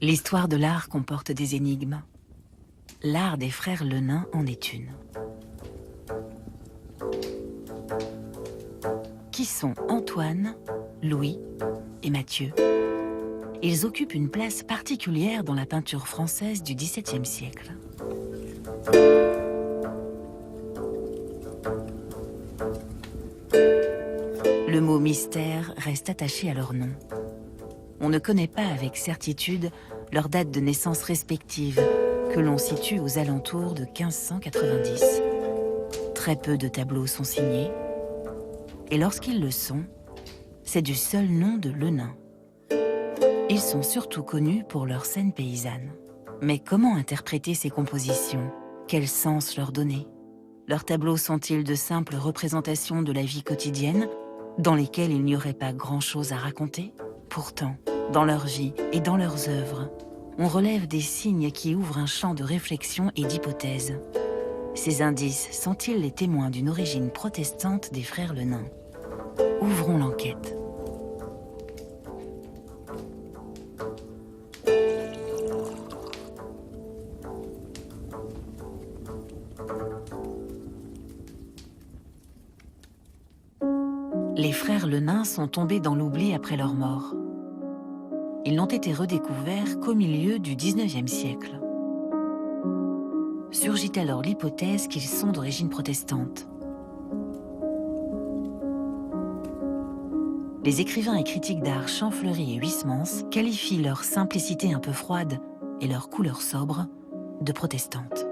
L'histoire de l'art comporte des énigmes. L'art des frères Lenain en est une. Qui sont Antoine, Louis et Mathieu? Ils occupent une place particulière dans la peinture française du XVIIe siècle. Le mot mystère reste attaché à leur nom. On ne connaît pas avec certitude leur date de naissance respective, que l'on situe aux alentours de 1590. Très peu de tableaux sont signés, et lorsqu'ils le sont, c'est du seul nom de Lenain. Ils sont surtout connus pour leurs scènes paysannes. Mais comment interpréter ces compositions? Quel sens leur donner? Leurs tableaux sont-ils de simples représentations de la vie quotidienne, dans lesquelles il n'y aurait pas grand-chose à raconter? Pourtant, dans leur vie et dans leurs œuvres, on relève des signes qui ouvrent un champ de réflexion et d'hypothèse. Ces indices sont-ils les témoins d'une origine protestante des frères Lenain? Ouvrons l'enquête. Les frères Lenain sont tombés dans l'oubli après leur mort. Ils n'ont été redécouverts qu'au milieu du XIXe siècle. Surgit alors l'hypothèse qu'ils sont d'origine protestante. Les écrivains et critiques d'art Champfleury et Huysmans qualifient leur simplicité un peu froide et leur couleur sobre de protestante.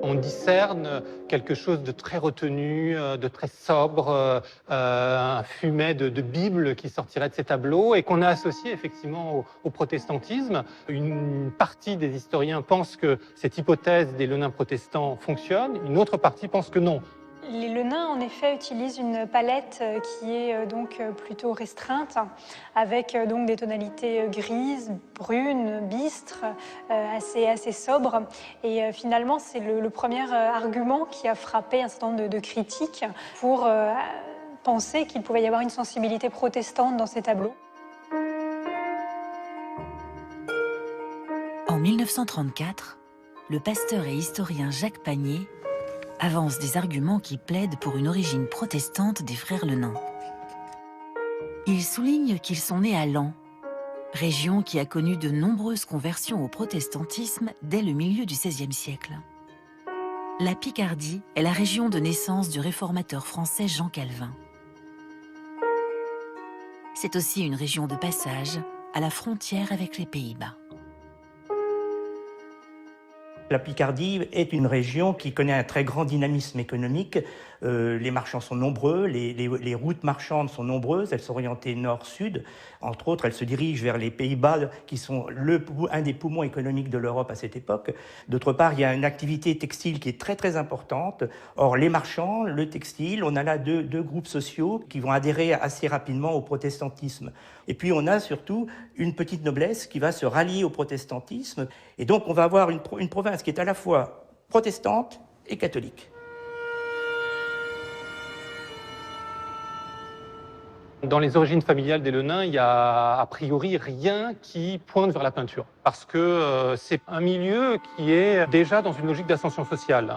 On discerne quelque chose de très retenu, de très sobre, un fumet de Bible qui sortirait de ces tableaux et qu'on a associé effectivement au protestantisme. Une partie des historiens pense que cette hypothèse des Lenains protestants fonctionne, une autre partie pense que non. Les Lenains, en effet, utilisent une palette qui est donc plutôt restreinte, avec donc des tonalités grises, brunes, bistres, assez sobres. Et finalement, c'est le premier argument qui a frappé un certain nombre de critiques pour penser qu'il pouvait y avoir une sensibilité protestante dans ces tableaux. En 1934, le pasteur et historien Jacques Pagnier avance des arguments qui plaident pour une origine protestante des frères Lenain. Il souligne qu'ils sont nés à Laon, région qui a connu de nombreuses conversions au protestantisme dès le milieu du XVIe siècle. La Picardie est la région de naissance du réformateur français Jean Calvin. C'est aussi une région de passage à la frontière avec les Pays-Bas. La Picardie est une région qui connaît un très grand dynamisme économique. Les marchands sont nombreux, les routes marchandes sont nombreuses, elles sont orientées nord-sud. Entre autres, elles se dirigent vers les Pays-Bas, qui sont un des poumons économiques de l'Europe à cette époque. D'autre part, il y a une activité textile qui est très très importante. Or, les marchands, le textile, on a là deux groupes sociaux qui vont adhérer assez rapidement au protestantisme. Et puis, on a surtout une petite noblesse qui va se rallier au protestantisme. Et donc, on va avoir une province qui est à la fois protestante et catholique. Dans les origines familiales des Lenain, il y a a priori rien qui pointe vers la peinture, parce que c'est un milieu qui est déjà dans une logique d'ascension sociale.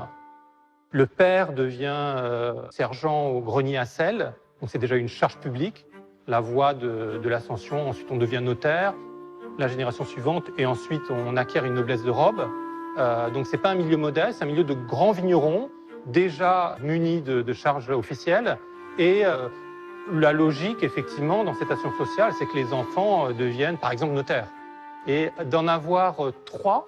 Le père devient sergent au grenier à sel, donc c'est déjà une charge publique, la voie de l'ascension. Ensuite, on devient notaire, la génération suivante, et ensuite on acquiert une noblesse de robe. Donc c'est pas un milieu modeste, c'est un milieu de grands vignerons, déjà munis de charges officielles, et la logique, effectivement, dans cette ascension sociale, c'est que les enfants deviennent, par exemple, notaires. Et d'en avoir trois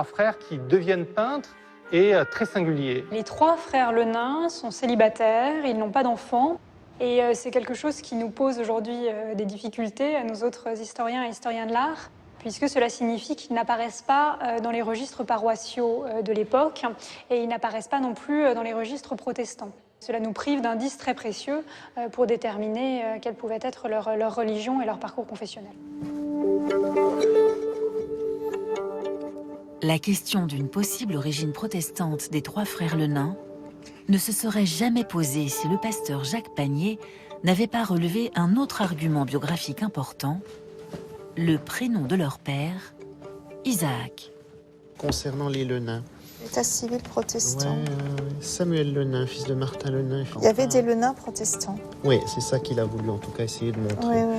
frères qui deviennent peintres est très singulier. Les trois frères Lenain sont célibataires, ils n'ont pas d'enfants. Et c'est quelque chose qui nous pose aujourd'hui des difficultés à nos autres historiens et historiens de l'art, puisque cela signifie qu'ils n'apparaissent pas dans les registres paroissiaux de l'époque et ils n'apparaissent pas non plus dans les registres protestants. Cela nous prive d'indices très précieux pour déterminer quelle pouvait être leur religion et leur parcours confessionnel. La question d'une possible origine protestante des trois frères Lenain ne se serait jamais posée si le pasteur Jacques Pagnier n'avait pas relevé un autre argument biographique important, le prénom de leur père, Isaac. Concernant les Lenain. État civil protestant. Samuel Lenain, fils de Martin Lenain. Il y avait des Lenain protestants. Oui, c'est ça qu'il a voulu en tout cas essayer de montrer. Oui.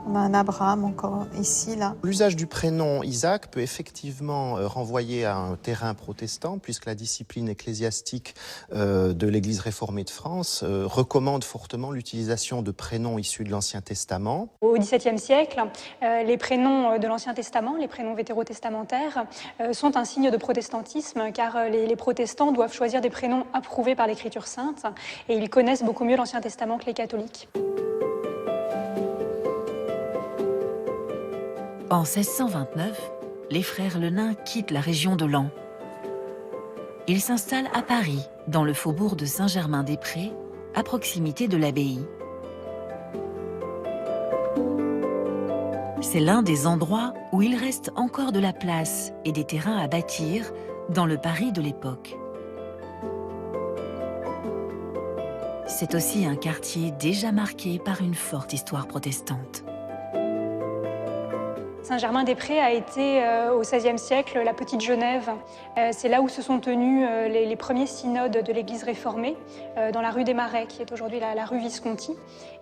On a un Abraham encore ici, là. L'usage du prénom Isaac peut effectivement renvoyer à un terrain protestant, puisque la discipline ecclésiastique de l'Église réformée de France recommande fortement l'utilisation de prénoms issus de l'Ancien Testament. Au XVIIe siècle, les prénoms de l'Ancien Testament, les prénoms vétérotestamentaires, sont un signe de protestantisme, car les protestants doivent choisir des prénoms approuvés par l'Écriture sainte, et ils connaissent beaucoup mieux l'Ancien Testament que les catholiques. En 1629, les frères Lenain quittent la région de Laon. Ils s'installent à Paris, dans le faubourg de Saint-Germain-des-Prés, à proximité de l'abbaye. C'est l'un des endroits où il reste encore de la place et des terrains à bâtir dans le Paris de l'époque. C'est aussi un quartier déjà marqué par une forte histoire protestante. Saint-Germain-des-Prés a été, au XVIe siècle, la petite Genève. C'est là où se sont tenus les premiers synodes de l'Église réformée, dans la rue des Marais, qui est aujourd'hui la rue Visconti.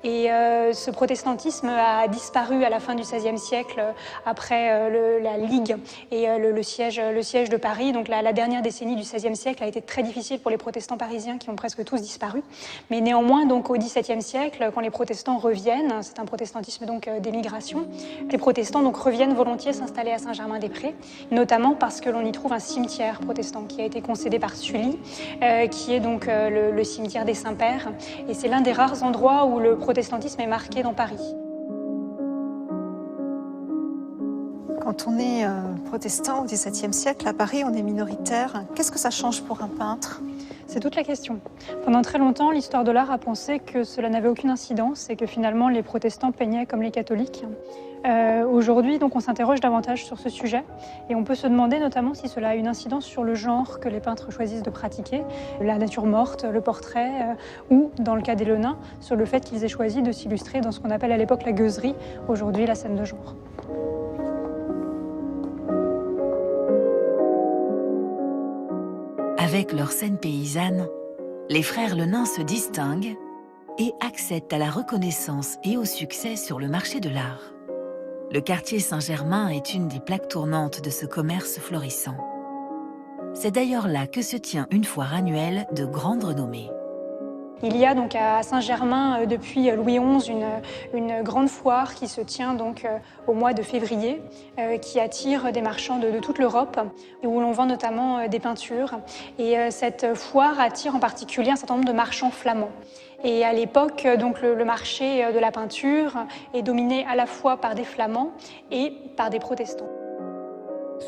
Et ce protestantisme a disparu à la fin du XVIe siècle, après la Ligue et le siège de Paris. Donc la dernière décennie du XVIe siècle a été très difficile pour les protestants parisiens, qui ont presque tous disparu. Mais néanmoins, donc, au XVIIe siècle, quand les protestants reviennent, c'est un protestantisme donc d'émigration, les protestants donc reviennent volontiers s'installer à Saint-Germain-des-Prés, notamment parce que l'on y trouve un cimetière protestant qui a été concédé par Sully, qui est donc le cimetière des Saints-Pères. Et c'est l'un des rares endroits où le protestantisme est marqué dans Paris. Quand on est protestant au XVIIe siècle, à Paris, on est minoritaire. Qu'est-ce que ça change pour un peintre ? C'est toute la question. Pendant très longtemps, l'histoire de l'art a pensé que cela n'avait aucune incidence et que finalement les protestants peignaient comme les catholiques. Aujourd'hui, donc, on s'interroge davantage sur ce sujet et on peut se demander notamment si cela a une incidence sur le genre que les peintres choisissent de pratiquer, la nature morte, le portrait, ou, dans le cas des Lenain, sur le fait qu'ils aient choisi de s'illustrer dans ce qu'on appelle à l'époque la gueuserie, aujourd'hui la scène de genre. Avec leur scène paysanne, les frères Lenain se distinguent et accèdent à la reconnaissance et au succès sur le marché de l'art. Le quartier Saint-Germain est une des plaques tournantes de ce commerce florissant. C'est d'ailleurs là que se tient une foire annuelle de grande renommée. Il y a donc à Saint-Germain, depuis Louis XI, une grande foire qui se tient donc au mois de février, qui attire des marchands de toute l'Europe, et où l'on vend notamment des peintures. Et cette foire attire en particulier un certain nombre de marchands flamands. Et à l'époque, donc, le marché de la peinture est dominé à la fois par des flamands et par des protestants.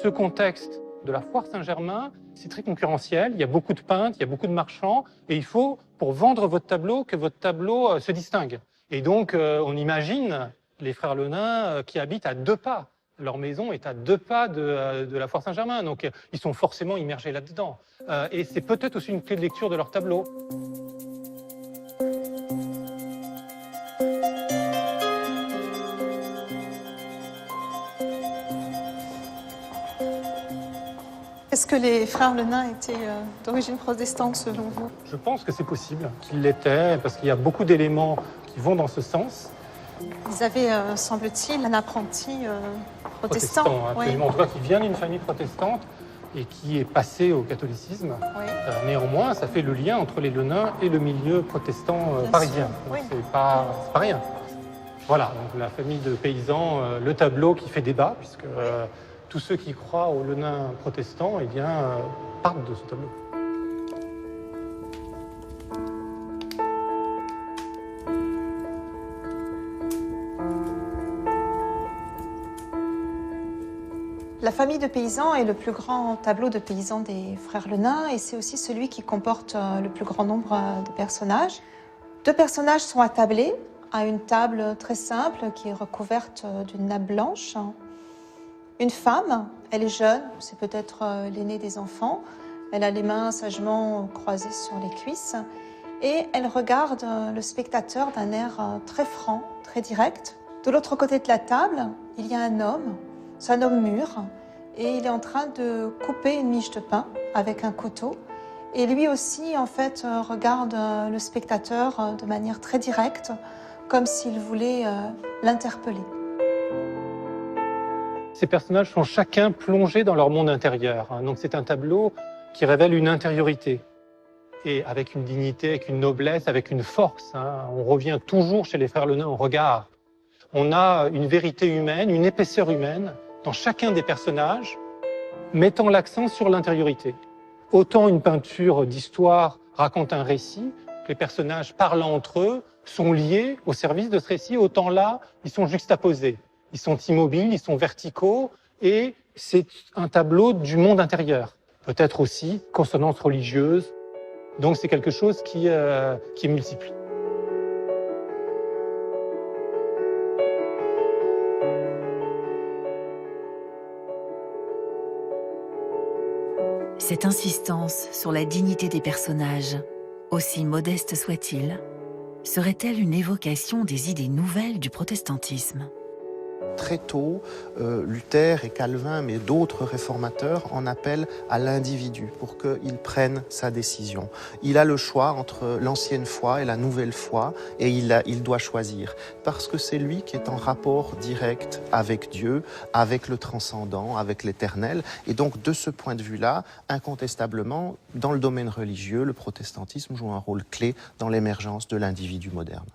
Ce contexte de la foire Saint-Germain, c'est très concurrentiel. Il y a beaucoup de peintres, il y a beaucoup de marchands. Et il faut, pour vendre votre tableau, que votre tableau se distingue. Et donc, on imagine les frères Lenain qui habitent à 2 pas. Leur maison est à 2 pas de la foire Saint-Germain. Donc, ils sont forcément immergés là-dedans. Et c'est peut-être aussi une clé de lecture de leur tableau. Est-ce que les frères Lenain étaient d'origine protestante selon vous ? Je pense que c'est possible qu'ils l'étaient, parce qu'il y a beaucoup d'éléments qui vont dans ce sens. Ils avaient, semble-t-il, un apprenti protestant. Absolument. En tout cas, qui vient d'une famille protestante et qui est passé au catholicisme. Oui. Néanmoins, ça fait le lien entre les Lenain et le milieu protestant parisien. Oui. C'est pas rien. Voilà, donc la famille de paysans, le tableau qui fait débat, puisque tous ceux qui croient aux Lenain protestants partent de ce tableau. La famille de paysans est le plus grand tableau de paysans des frères Lenain et c'est aussi celui qui comporte le plus grand nombre de personnages. 2 personnages sont attablés à une table très simple qui est recouverte d'une nappe blanche. Une femme, elle est jeune, c'est peut-être l'aînée des enfants. Elle a les mains sagement croisées sur les cuisses et elle regarde le spectateur d'un air très franc, très direct. De l'autre côté de la table, il y a un homme, c'est un homme mûr, et il est en train de couper une miche de pain avec un couteau. Et lui aussi, en fait, regarde le spectateur de manière très directe, comme s'il voulait l'interpeller. Ces personnages sont chacun plongés dans leur monde intérieur. Donc c'est un tableau qui révèle une intériorité. Et avec une dignité, avec une noblesse, avec une force. On revient toujours chez les frères Le Nain au regard. On a une vérité humaine, une épaisseur humaine dans chacun des personnages, mettant l'accent sur l'intériorité. Autant une peinture d'histoire raconte un récit, que les personnages parlent entre eux, sont liés au service de ce récit, autant là, ils sont juxtaposés. Ils sont immobiles, ils sont verticaux, et c'est un tableau du monde intérieur. Peut-être aussi consonance religieuse. Donc c'est quelque chose qui est multiple. Cette insistance sur la dignité des personnages, aussi modeste soit-il, serait-elle une évocation des idées nouvelles du protestantisme ? Très tôt, Luther et Calvin, mais d'autres réformateurs, en appellent à l'individu pour qu'il prenne sa décision. Il a le choix entre l'ancienne foi et la nouvelle foi, et il doit choisir. Parce que c'est lui qui est en rapport direct avec Dieu, avec le transcendant, avec l'éternel. Et donc, de ce point de vue-là, incontestablement, dans le domaine religieux, le protestantisme joue un rôle clé dans l'émergence de l'individu moderne.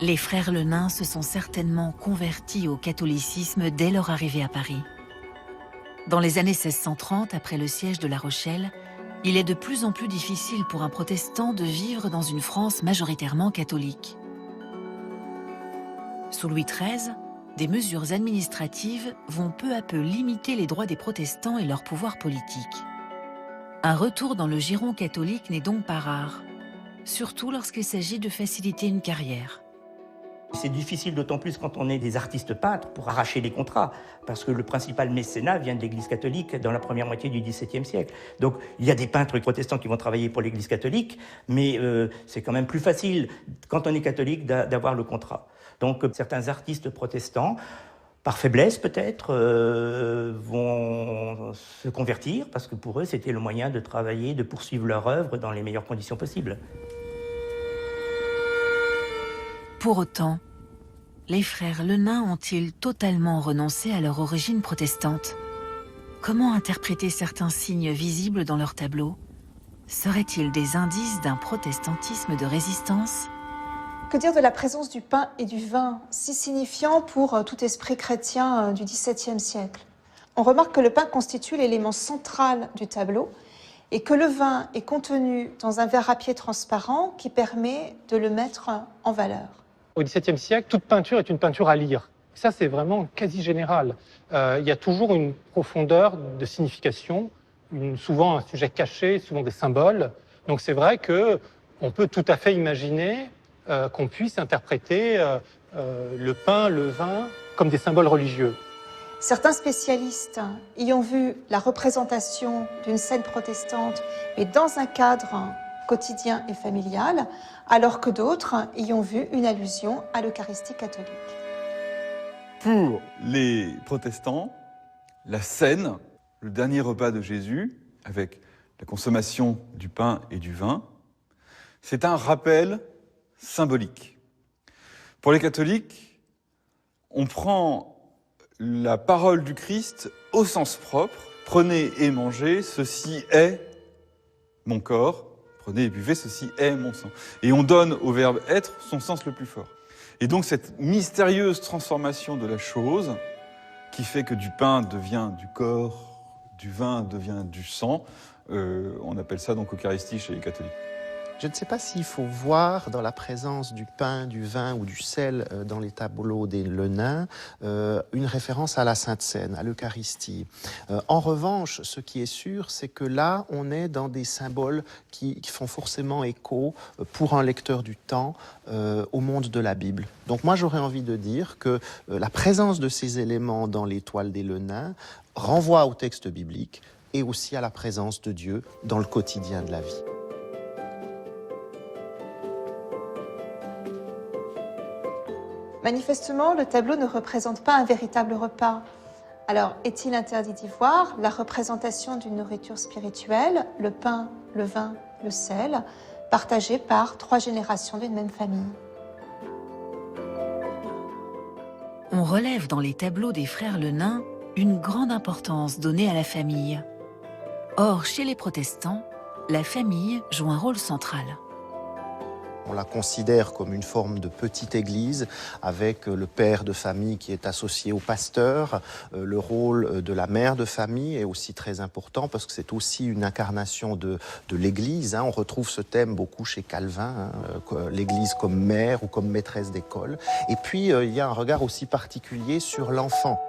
Les frères Le Nain se sont certainement convertis au catholicisme dès leur arrivée à Paris. Dans les années 1630, après le siège de La Rochelle, il est de plus en plus difficile pour un protestant de vivre dans une France majoritairement catholique. Sous Louis XIII, des mesures administratives vont peu à peu limiter les droits des protestants et leur pouvoir politique. Un retour dans le giron catholique n'est donc pas rare, surtout lorsqu'il s'agit de faciliter une carrière. C'est difficile d'autant plus quand on est des artistes peintres pour arracher les contrats, parce que le principal mécénat vient de l'Église catholique dans la première moitié du XVIIe siècle. Donc il y a des peintres protestants qui vont travailler pour l'Église catholique, mais c'est quand même plus facile, quand on est catholique, d'avoir le contrat. Donc certains artistes protestants, par faiblesse peut-être, vont se convertir, parce que pour eux c'était le moyen de travailler, de poursuivre leur œuvre dans les meilleures conditions possibles. Pour autant, les frères Le Nain ont-ils totalement renoncé à leur origine protestante? Comment interpréter certains signes visibles dans leurs tableaux? Seraient-ils des indices d'un protestantisme de résistance? Que dire de la présence du pain et du vin, si signifiant pour tout esprit chrétien du XVIIe siècle? On remarque que le pain constitue l'élément central du tableau et que le vin est contenu dans un verre à pied transparent qui permet de le mettre en valeur. Au XVIIe siècle, toute peinture est une peinture à lire. Ça, c'est vraiment quasi général. Il y a toujours une profondeur de signification, souvent un sujet caché, souvent des symboles. Donc c'est vrai qu'on peut tout à fait imaginer qu'on puisse interpréter le pain, le vin comme des symboles religieux. Certains spécialistes y ont vu la représentation d'une scène protestante, mais dans un cadre quotidien et familial, alors que d'autres y ont vu une allusion à l'Eucharistie catholique. Pour les protestants, la scène, le dernier repas de Jésus, avec la consommation du pain et du vin, c'est un rappel symbolique. Pour les catholiques, on prend la parole du Christ au sens propre. Prenez et mangez, ceci est mon corps. Prenez et buvez, ceci est mon sang. Et on donne au verbe être son sens le plus fort. Et donc cette mystérieuse transformation de la chose, qui fait que du pain devient du corps, du vin devient du sang, on appelle ça donc Eucharistie chez les catholiques. Je ne sais pas s'il faut voir dans la présence du pain, du vin ou du sel dans les tableaux des Lenains une référence à la Sainte Seine, à l'Eucharistie. En revanche, ce qui est sûr, c'est que là, on est dans des symboles qui font forcément écho, pour un lecteur du temps, au monde de la Bible. Donc moi, j'aurais envie de dire que la présence de ces éléments dans les toiles des Lenains renvoie au texte biblique et aussi à la présence de Dieu dans le quotidien de la vie. Manifestement, le tableau ne représente pas un véritable repas. Alors, est-il interdit d'y voir la représentation d'une nourriture spirituelle, le pain, le vin, le sel, partagés par 3 générations d'une même famille? On relève dans les tableaux des frères Lenain une grande importance donnée à la famille. Or, chez les protestants, la famille joue un rôle central. On la considère comme une forme de petite église avec le père de famille qui est associé au pasteur. Le rôle de la mère de famille est aussi très important parce que c'est aussi une incarnation de l'église. On retrouve ce thème beaucoup chez Calvin, l'église comme mère ou comme maîtresse d'école. Et puis, il y a un regard aussi particulier sur l'enfant.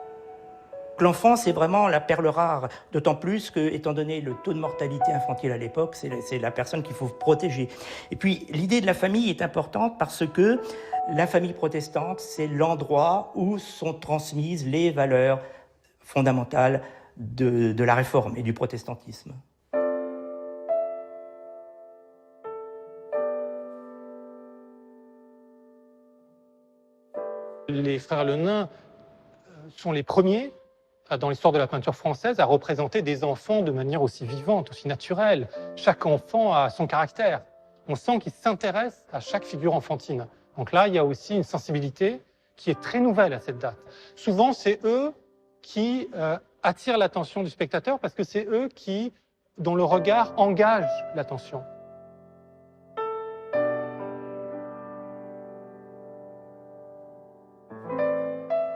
L'enfant, c'est vraiment la perle rare, d'autant plus que, étant donné le taux de mortalité infantile à l'époque, c'est la personne qu'il faut protéger. Et puis, l'idée de la famille est importante parce que la famille protestante, c'est l'endroit où sont transmises les valeurs fondamentales de la Réforme et du protestantisme. Les frères Lenain sont les premiers dans l'histoire de la peinture française, à représenter des enfants de manière aussi vivante, aussi naturelle. Chaque enfant a son caractère. On sent qu'ils s'intéressent à chaque figure enfantine. Donc là, il y a aussi une sensibilité qui est très nouvelle à cette date. Souvent, c'est eux qui attirent l'attention du spectateur parce que c'est eux dont le regard engage l'attention.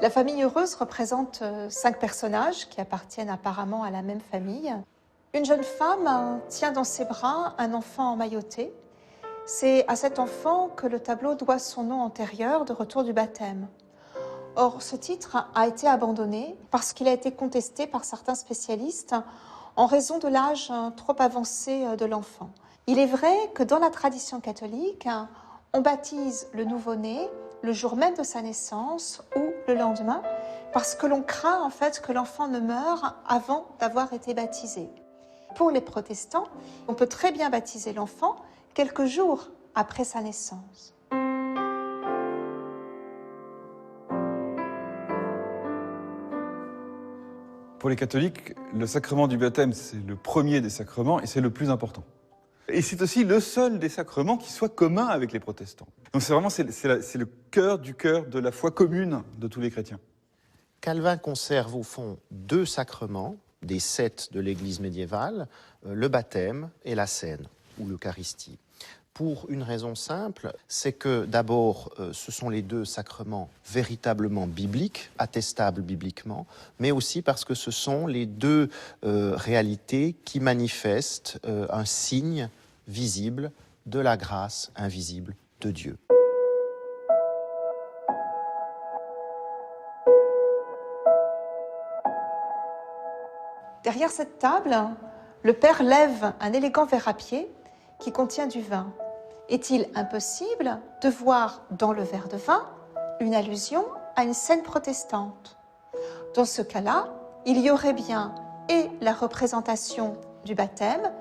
La famille heureuse représente 5 personnages qui appartiennent apparemment à la même famille. Une jeune femme tient dans ses bras un enfant emmailloté. C'est à cet enfant que le tableau doit son nom antérieur de retour du baptême. Or, ce titre a été abandonné parce qu'il a été contesté par certains spécialistes en raison de l'âge trop avancé de l'enfant. Il est vrai que dans la tradition catholique, on baptise le nouveau-né le jour même de sa naissance ou le lendemain, parce que l'on craint en fait que l'enfant ne meure avant d'avoir été baptisé. Pour les protestants, on peut très bien baptiser l'enfant quelques jours après sa naissance. Pour les catholiques, le sacrement du baptême, c'est le premier des sacrements et c'est le plus important. Et c'est aussi le seul des sacrements qui soit commun avec les protestants. Donc c'est le cœur du cœur de la foi commune de tous les chrétiens. Calvin conserve au fond 2 sacrements, des 7 de l'Église médiévale, le baptême et la scène, ou l'Eucharistie. Pour une raison simple, c'est que d'abord, ce sont les 2 sacrements véritablement bibliques, attestables bibliquement, mais aussi parce que ce sont les 2 réalités qui manifestent un signe visible de la grâce invisible de Dieu. Derrière cette table, le père lève un élégant verre à pied qui contient du vin. Est-il impossible de voir dans le verre de vin une allusion à une scène protestante? Dans ce cas-là, il y aurait bien et la représentation du baptême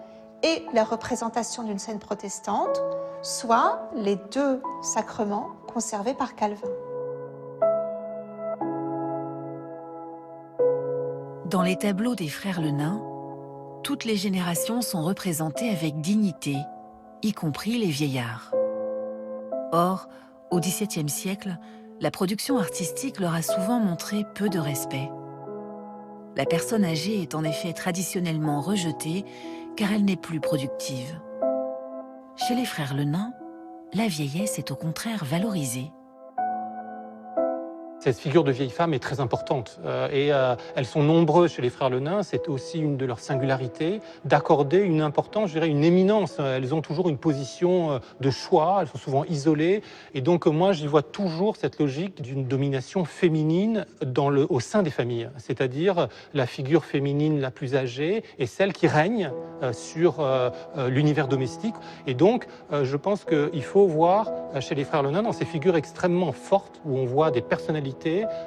et la représentation d'une scène protestante, soit les 2 sacrements conservés par Calvin. Dans les tableaux des frères Lenain, toutes les générations sont représentées avec dignité, y compris les vieillards. Or, au XVIIe siècle, la production artistique leur a souvent montré peu de respect. La personne âgée est en effet traditionnellement rejetée car elle n'est plus productive. Chez les frères Lenain, la vieillesse est au contraire valorisée. Cette figure de vieille femme est très importante et elles sont nombreuses chez les frères Le Nain. C'est aussi une de leurs singularités d'accorder une importance, je dirais une éminence. Elles ont toujours une position de choix, elles sont souvent isolées. Et donc moi, j'y vois toujours cette logique d'une domination féminine au sein des familles. C'est-à-dire la figure féminine la plus âgée est celle qui règne sur l'univers domestique. Et donc, je pense qu'il faut voir chez les frères Le Nain, dans ces figures extrêmement fortes, où on voit des personnalités,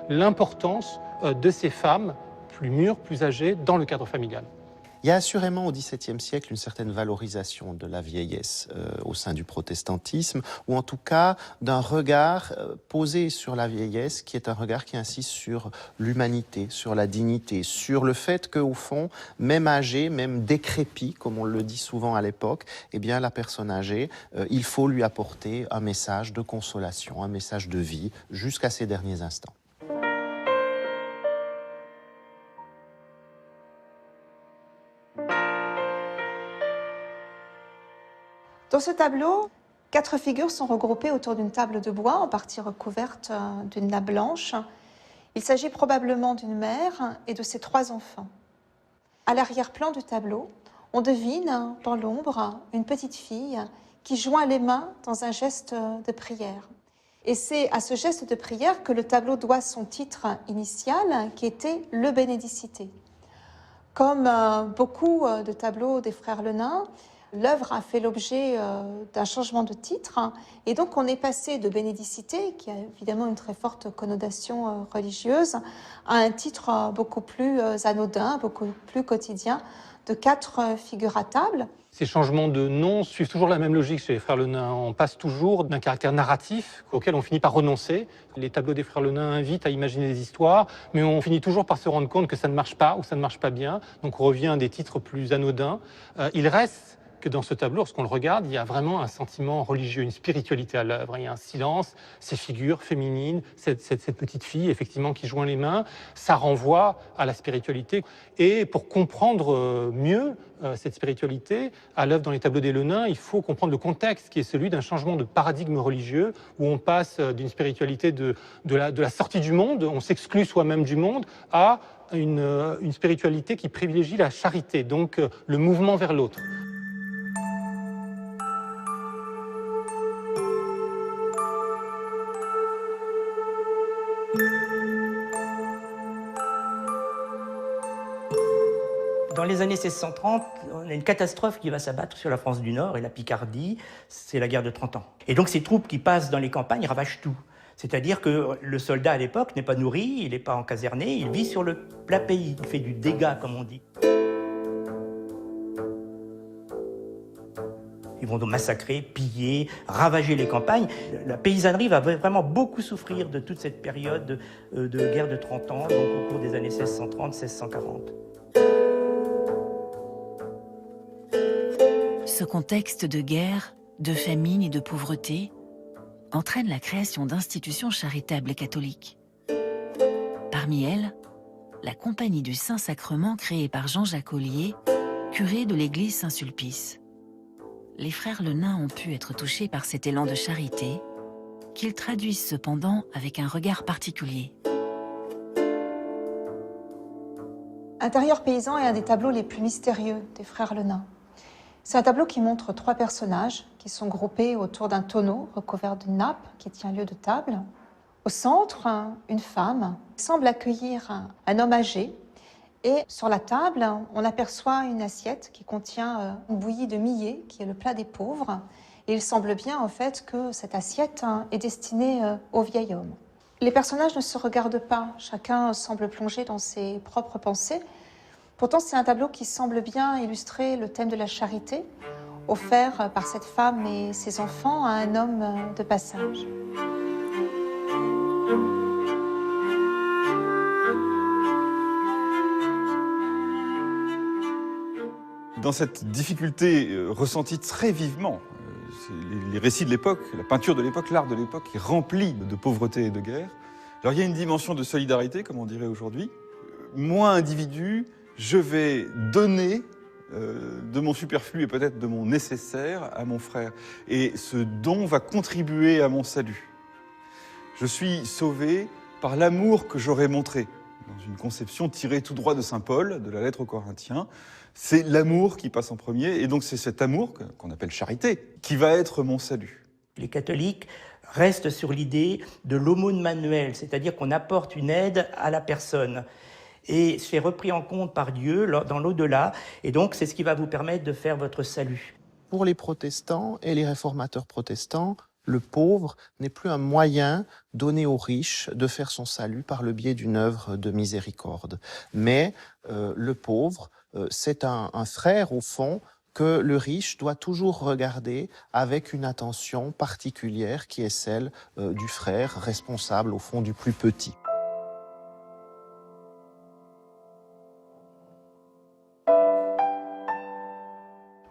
l'importance de ces femmes plus mûres, plus âgées, dans le cadre familial. Il y a assurément au XVIIe siècle une certaine valorisation de la vieillesse au sein du protestantisme, ou en tout cas d'un regard posé sur la vieillesse, qui est un regard qui insiste sur l'humanité, sur la dignité, sur le fait qu'au fond, même âgé, même décrépit, comme on le dit souvent à l'époque, eh bien la personne âgée, il faut lui apporter un message de consolation, un message de vie, jusqu'à ses derniers instants. Dans ce tableau, 4 figures sont regroupées autour d'une table de bois, en partie recouverte d'une nappe blanche. Il s'agit probablement d'une mère et de ses 3 enfants. À l'arrière-plan du tableau, on devine dans l'ombre une petite fille qui joint les mains dans un geste de prière. Et c'est à ce geste de prière que le tableau doit son titre initial, qui était « Le Benedicite ». Comme beaucoup de tableaux des frères Le Nain, l'œuvre a fait l'objet d'un changement de titre, et donc on est passé de Benedicite, qui a évidemment une très forte connotation religieuse, à un titre beaucoup plus anodin, beaucoup plus quotidien, de 4 figures à table. Ces changements de nom suivent toujours la même logique chez les frères Le Nain. On passe toujours d'un caractère narratif auquel on finit par renoncer. Les tableaux des frères Le Nain invitent à imaginer des histoires, mais on finit toujours par se rendre compte que ça ne marche pas ou ça ne marche pas bien. Donc on revient à des titres plus anodins. Il reste que dans ce tableau, lorsqu'on le regarde, il y a vraiment un sentiment religieux, une spiritualité à l'œuvre. Il y a un silence, ces figures féminines, cette petite fille, effectivement, qui joint les mains, ça renvoie à la spiritualité. Et pour comprendre mieux cette spiritualité, à l'œuvre dans les tableaux des Le Nain, il faut comprendre le contexte, qui est celui d'un changement de paradigme religieux, où on passe d'une spiritualité de la sortie du monde, on s'exclut soi-même du monde, à une spiritualité qui privilégie la charité, donc le mouvement vers l'autre. Dans les années 1630, on a une catastrophe qui va s'abattre sur la France du Nord et la Picardie, c'est la guerre de 30 ans. Et donc ces troupes qui passent dans les campagnes ravagent tout. C'est-à-dire que le soldat à l'époque n'est pas nourri, il n'est pas encaserné, il vit sur le plat pays, il fait du dégât comme on dit. Ils vont donc massacrer, piller, ravager les campagnes. La paysannerie va vraiment beaucoup souffrir de toute cette période de guerre de 30 ans, donc au cours des années 1630-1640. Ce contexte de guerre, de famine et de pauvreté entraîne la création d'institutions charitables et catholiques. Parmi elles, la Compagnie du Saint-Sacrement créée par Jean-Jacques Ollier, curé de l'église Saint-Sulpice. Les frères Le Nain ont pu être touchés par cet élan de charité, qu'ils traduisent cependant avec un regard particulier. Intérieur paysan est un des tableaux les plus mystérieux des frères Le Nain. C'est un tableau qui montre 3 personnages qui sont groupés autour d'un tonneau recouvert d'une nappe qui tient lieu de table. Au centre, une femme semble accueillir un homme âgé. Et sur la table, on aperçoit une assiette qui contient une bouillie de millet, qui est le plat des pauvres. Et il semble bien en fait que cette assiette est destinée au vieil homme. Les personnages ne se regardent pas, chacun semble plongé dans ses propres pensées. Pourtant, c'est un tableau qui semble bien illustrer le thème de la charité, offert par cette femme et ses enfants à un homme de passage. Dans cette difficulté ressentie très vivement, les récits de l'époque, la peinture de l'époque, l'art de l'époque est rempli de pauvreté et de guerre. Alors il y a une dimension de solidarité, comme on dirait aujourd'hui. Moi, individu, je vais donner de mon superflu et peut-être de mon nécessaire à mon frère. Et ce don va contribuer à mon salut. Je suis sauvé par l'amour que j'aurais montré. Dans une conception tirée tout droit de saint Paul, de la lettre aux Corinthiens, c'est l'amour qui passe en premier, et donc c'est cet amour, qu'on appelle charité, qui va être mon salut. Les catholiques restent sur l'idée de l'aumône manuelle, c'est-à-dire qu'on apporte une aide à la personne. Et c'est repris en compte par Dieu dans l'au-delà, et donc c'est ce qui va vous permettre de faire votre salut. Pour les protestants et les réformateurs protestants, le pauvre n'est plus un moyen donné aux riches de faire son salut par le biais d'une œuvre de miséricorde. Mais le pauvre, c'est un frère, au fond, que le riche doit toujours regarder avec une attention particulière qui est celle du frère responsable, au fond, du plus petit.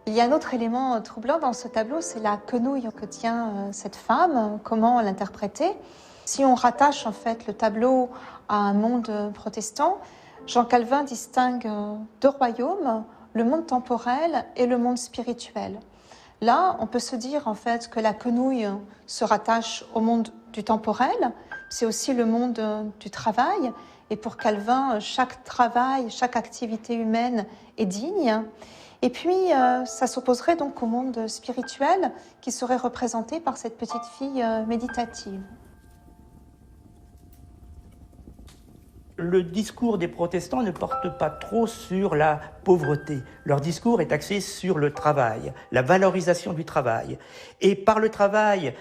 Il y a un autre élément troublant dans ce tableau, c'est la quenouille que tient cette femme, comment l'interpréter. Si on rattache en fait le tableau à un monde protestant, Jean Calvin distingue deux royaumes, le monde temporel et le monde spirituel. Là, on peut se dire en fait que la quenouille se rattache au monde du temporel, c'est aussi le monde du travail, et pour Calvin, chaque travail, chaque activité humaine est digne. Et puis, ça s'opposerait donc au monde spirituel qui serait représenté par cette petite fille méditative. Le discours des protestants ne porte pas trop sur la pauvreté. Leur discours est axé sur le travail, la valorisation du travail. Et par le travail,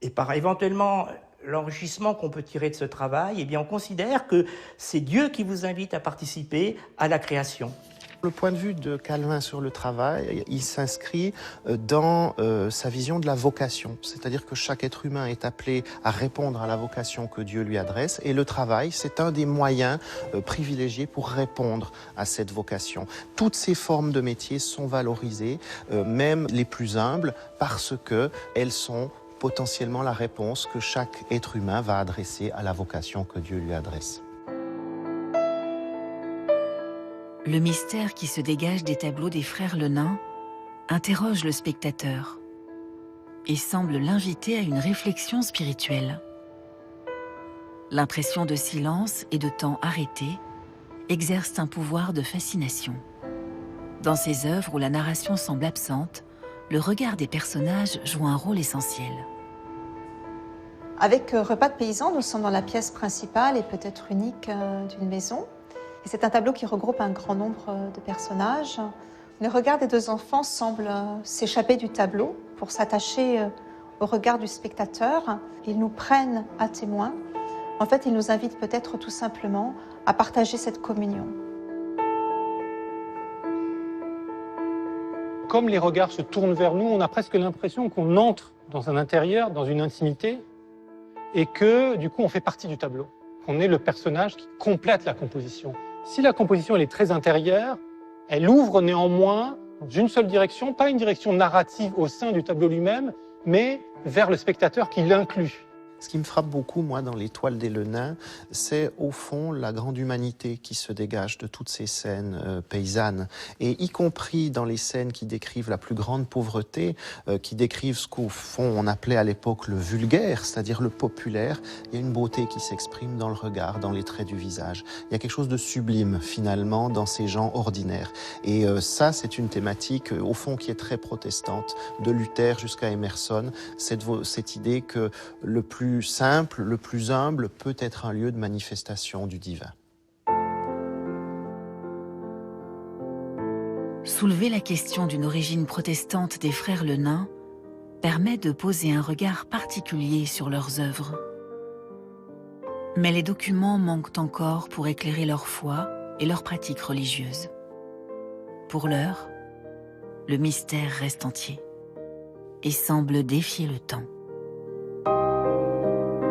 et par éventuellement l'enrichissement qu'on peut tirer de ce travail, eh bien on considère que c'est Dieu qui vous invite à participer à la création. Le point de vue de Calvin sur le travail, il s'inscrit dans sa vision de la vocation. C'est-à-dire que chaque être humain est appelé à répondre à la vocation que Dieu lui adresse. Et le travail, c'est un des moyens privilégiés pour répondre à cette vocation. Toutes ces formes de métiers sont valorisées, même les plus humbles, parce qu'elles sont potentiellement la réponse que chaque être humain va adresser à la vocation que Dieu lui adresse. Le mystère qui se dégage des tableaux des frères Le Nain interroge le spectateur et semble l'inviter à une réflexion spirituelle. L'impression de silence et de temps arrêté exerce un pouvoir de fascination. Dans ces œuvres où la narration semble absente, le regard des personnages joue un rôle essentiel. Avec Repas de paysans, nous sommes dans la pièce principale et peut-être unique d'une maison. Et c'est un tableau qui regroupe un grand nombre de personnages. Le regard des deux enfants semble s'échapper du tableau pour s'attacher au regard du spectateur. Ils nous prennent à témoin. En fait, ils nous invitent peut-être tout simplement à partager cette communion. Comme les regards se tournent vers nous, on a presque l'impression qu'on entre dans un intérieur, dans une intimité, et que du coup on fait partie du tableau. On est le personnage qui complète la composition. Si la composition elle est très intérieure, elle ouvre néanmoins dans une seule direction, pas une direction narrative au sein du tableau lui-même, mais vers le spectateur qui l'inclut. Ce qui me frappe beaucoup, moi, dans les toiles des Le Nain, c'est au fond la grande humanité qui se dégage de toutes ces scènes paysannes. Et y compris dans les scènes qui décrivent la plus grande pauvreté, qui décrivent ce qu'au fond on appelait à l'époque le vulgaire, c'est-à-dire le populaire, il y a une beauté qui s'exprime dans le regard, dans les traits du visage. Il y a quelque chose de sublime, finalement, dans ces gens ordinaires. Et ça, c'est une thématique, au fond, qui est très protestante, de Luther jusqu'à Emerson, cette idée que le plus simple, le plus humble peut être un lieu de manifestation du divin. Soulever la question d'une origine protestante des frères Le Nain permet de poser un regard particulier sur leurs œuvres. Mais les documents manquent encore pour éclairer leur foi et leurs pratiques religieuses. Pour l'heure, le mystère reste entier et semble défier le temps.